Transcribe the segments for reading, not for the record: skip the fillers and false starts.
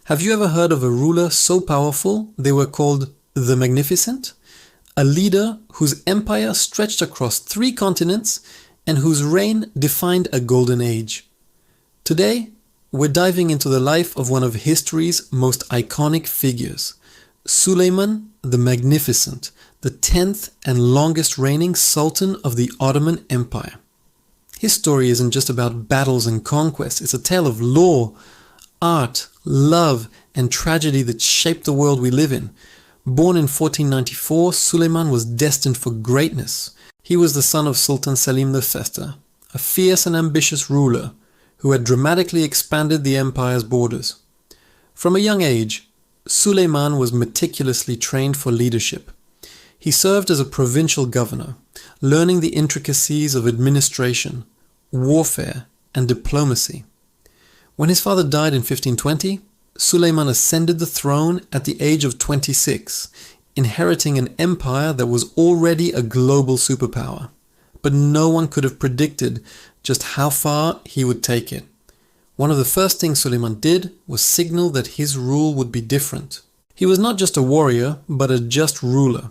Have you ever heard of a ruler so powerful they were called the Magnificent? A leader whose empire stretched across 3 continents and whose reign defined a golden age. Today, we're diving into the life of one of history's most iconic figures, Suleiman the Magnificent, the 10th and longest reigning Sultan of the Ottoman Empire. His story isn't just about battles and conquests, it's a tale of law, art, love, and tragedy that shaped the world we live in. Born in 1494, Suleiman was destined for greatness. He was the son of Sultan Selim I, a fierce and ambitious ruler who had dramatically expanded the empire's borders. From a young age, Suleiman was meticulously trained for leadership. He served as a provincial governor, learning the intricacies of administration, warfare, and diplomacy. When his father died in 1520, Suleiman ascended the throne at the age of 26, inheriting an empire that was already a global superpower. But no one could have predicted just how far he would take it. One of the first things Suleiman did was signal that his rule would be different. He was not just a warrior, but a just ruler.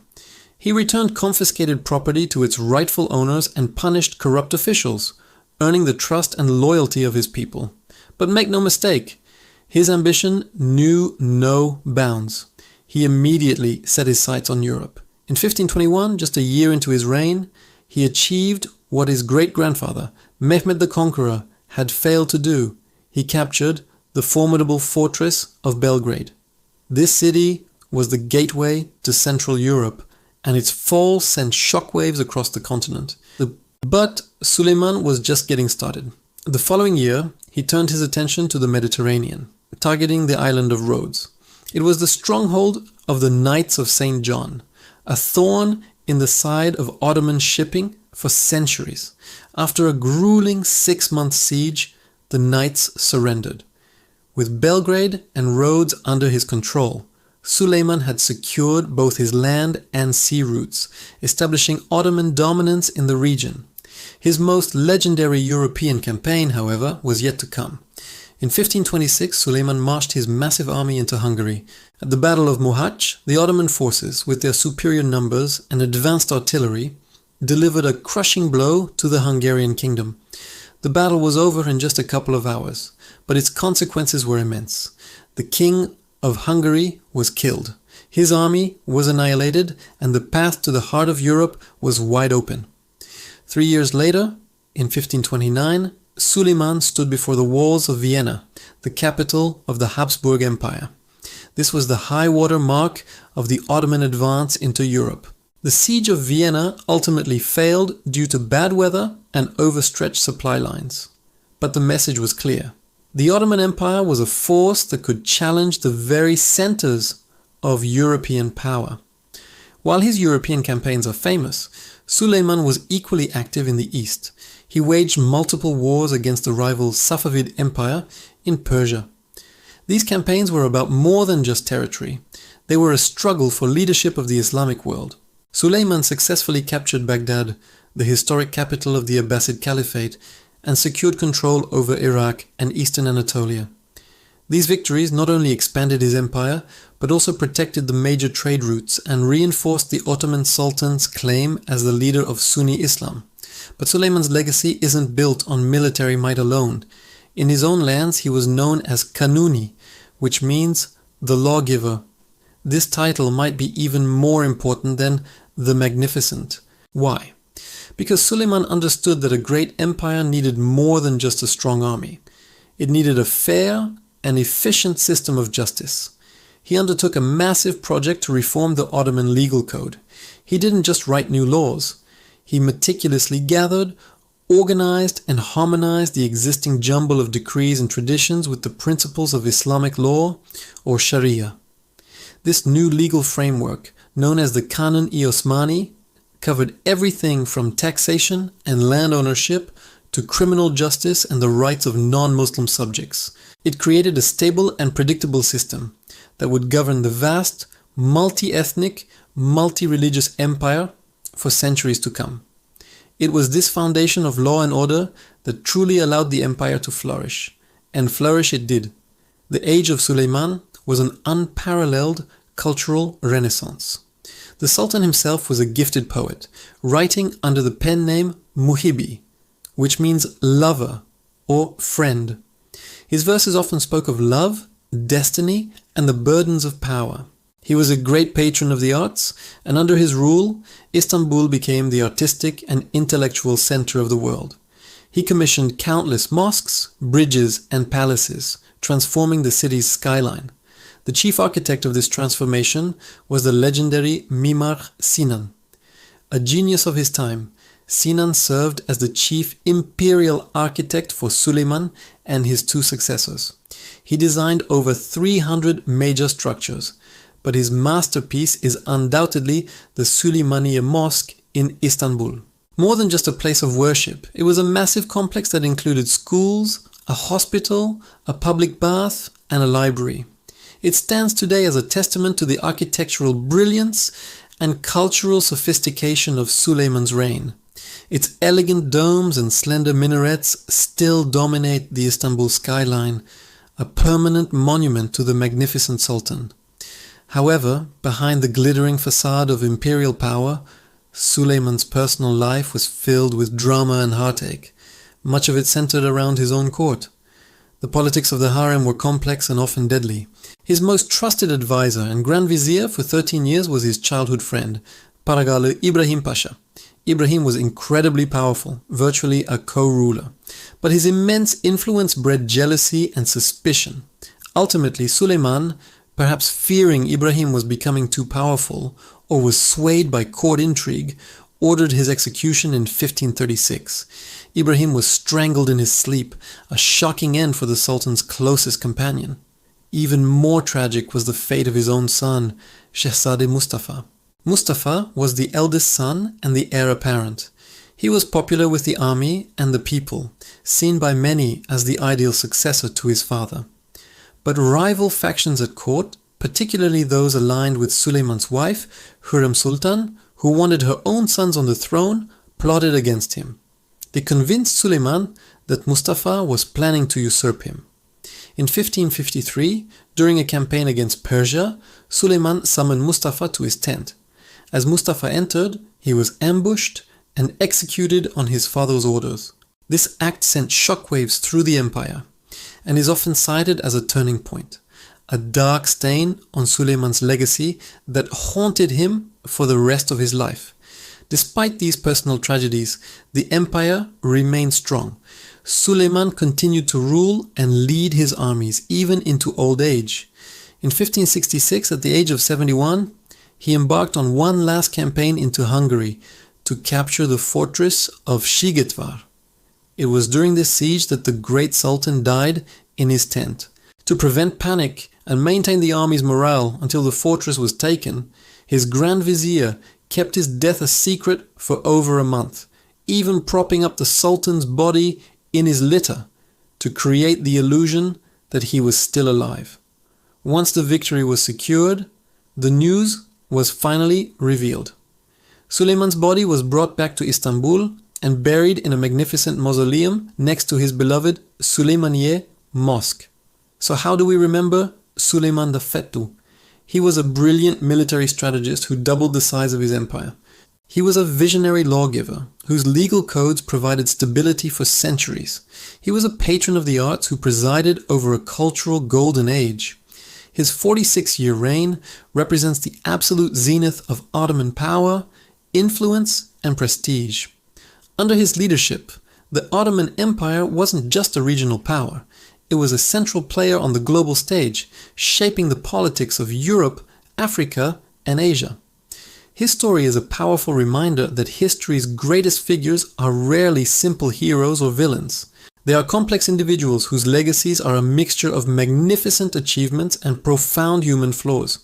He returned confiscated property to its rightful owners and punished corrupt officials, earning the trust and loyalty of his people. But make no mistake, his ambition knew no bounds. He immediately set his sights on Europe. In 1521, just a year into his reign, he achieved what his great-grandfather, Mehmed the Conqueror, had failed to do. He captured the formidable fortress of Belgrade. This city was the gateway to Central Europe, and its fall sent shockwaves across the continent. But Suleiman was just getting started. The following year, he turned his attention to the Mediterranean, targeting the island of Rhodes. It was the stronghold of the Knights of St. John, a thorn in the side of Ottoman shipping for centuries. After a grueling 6-month siege, the Knights surrendered. With Belgrade and Rhodes under his control, Suleiman had secured both his land and sea routes, establishing Ottoman dominance in the region. His most legendary European campaign, however, was yet to come. In 1526, Suleiman marched his massive army into Hungary. At the Battle of Mohacs, the Ottoman forces, with their superior numbers and advanced artillery, delivered a crushing blow to the Hungarian kingdom. The battle was over in just a couple of hours, but its consequences were immense. The king of Hungary was killed. His army was annihilated, and the path to the heart of Europe was wide open. 3 years later, in 1529, Suleiman stood before the walls of Vienna, the capital of the Habsburg Empire. This was the high-water mark of the Ottoman advance into Europe. The siege of Vienna ultimately failed due to bad weather and overstretched supply lines. But the message was clear. The Ottoman Empire was a force that could challenge the very centers of European power. While his European campaigns are famous, Suleiman was equally active in the east. He waged multiple wars against the rival Safavid Empire in Persia. These campaigns were about more than just territory. They were a struggle for leadership of the Islamic world. Suleiman successfully captured Baghdad, the historic capital of the Abbasid Caliphate, and secured control over Iraq and eastern Anatolia. These victories not only expanded his empire, but also protected the major trade routes and reinforced the Ottoman Sultan's claim as the leader of Sunni Islam. But Suleiman's legacy isn't built on military might alone. In his own lands, he was known as Kanuni, which means the Lawgiver. This title might be even more important than the Magnificent. Why? Because Suleiman understood that a great empire needed more than just a strong army. It needed a fair and efficient system of justice. He undertook a massive project to reform the Ottoman legal code. He didn't just write new laws. He meticulously gathered, organized, and harmonized the existing jumble of decrees and traditions with the principles of Islamic law, or Sharia. This new legal framework, known as the Canon-i-Osmani, covered everything from taxation and land ownership to criminal justice and the rights of non-Muslim subjects. It created a stable and predictable system that would govern the vast, multi-ethnic, multi-religious empire for centuries to come. It was this foundation of law and order that truly allowed the empire to flourish. And flourish it did. The age of Suleiman was an unparalleled cultural renaissance. The Sultan himself was a gifted poet, writing under the pen name Muhibi, which means lover or friend. His verses often spoke of love, destiny, and the burdens of power. He was a great patron of the arts, and under his rule, Istanbul became the artistic and intellectual center of the world. He commissioned countless mosques, bridges, and palaces, transforming the city's skyline. The chief architect of this transformation was the legendary Mimar Sinan. A genius of his time, Sinan served as the chief imperial architect for Suleiman and his two successors. He designed over 300 major structures, but his masterpiece is undoubtedly the Süleymaniye Mosque in Istanbul. More than just a place of worship, it was a massive complex that included schools, a hospital, a public bath, and a library. It stands today as a testament to the architectural brilliance and cultural sophistication of Suleiman's reign. Its elegant domes and slender minarets still dominate the Istanbul skyline, a permanent monument to the magnificent Sultan. However, behind the glittering facade of imperial power, Suleiman's personal life was filled with drama and heartache, much of it centered around his own court. The politics of the harem were complex and often deadly. His most trusted advisor and Grand Vizier for 13 years was his childhood friend, Paragalı Ibrahim Pasha. Ibrahim was incredibly powerful, virtually a co-ruler. But his immense influence bred jealousy and suspicion. Ultimately, Suleiman, perhaps fearing Ibrahim was becoming too powerful or was swayed by court intrigue, ordered his execution in 1536. Ibrahim was strangled in his sleep, a shocking end for the Sultan's closest companion. Even more tragic was the fate of his own son, Shehzade Mustafa. Mustafa was the eldest son and the heir apparent. He was popular with the army and the people, seen by many as the ideal successor to his father. But rival factions at court, particularly those aligned with Suleiman's wife, Hürrem Sultan, who wanted her own sons on the throne, plotted against him. They convinced Suleiman that Mustafa was planning to usurp him. In 1553, during a campaign against Persia, Suleiman summoned Mustafa to his tent. As Mustafa entered, he was ambushed and executed on his father's orders. This act sent shockwaves through the empire, and is often cited as a turning point, a dark stain on Suleiman's legacy that haunted him for the rest of his life. Despite these personal tragedies, the empire remained strong. Suleiman continued to rule and lead his armies, even into old age. In 1566, at the age of 71, he embarked on one last campaign into Hungary to capture the fortress of Szigetvar. It was during this siege that the great Sultan died in his tent. To prevent panic and maintain the army's morale until the fortress was taken, his Grand Vizier kept his death a secret for over a month, even propping up the Sultan's body in his litter to create the illusion that he was still alive. Once the victory was secured, the news was finally revealed. Suleiman's body was brought back to Istanbul and buried in a magnificent mausoleum next to his beloved Süleymaniye Mosque. So how do we remember Suleiman the Fettu? He was a brilliant military strategist who doubled the size of his empire. He was a visionary lawgiver whose legal codes provided stability for centuries. He was a patron of the arts who presided over a cultural golden age. His 46-year reign represents the absolute zenith of Ottoman power, influence, and prestige. Under his leadership, the Ottoman Empire wasn't just a regional power. It was a central player on the global stage, shaping the politics of Europe, Africa, and Asia. His story is a powerful reminder that history's greatest figures are rarely simple heroes or villains. They are complex individuals whose legacies are a mixture of magnificent achievements and profound human flaws.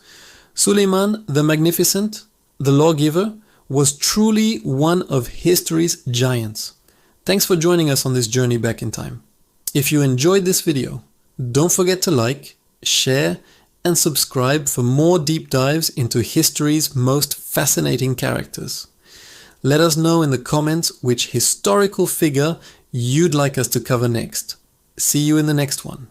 Suleiman the Magnificent, the Lawgiver, was truly one of history's giants. Thanks for joining us on this journey back in time. If you enjoyed this video, don't forget to like, share, and subscribe for more deep dives into history's most fascinating characters. Let us know in the comments which historical figure you'd like us to cover next. See you in the next one.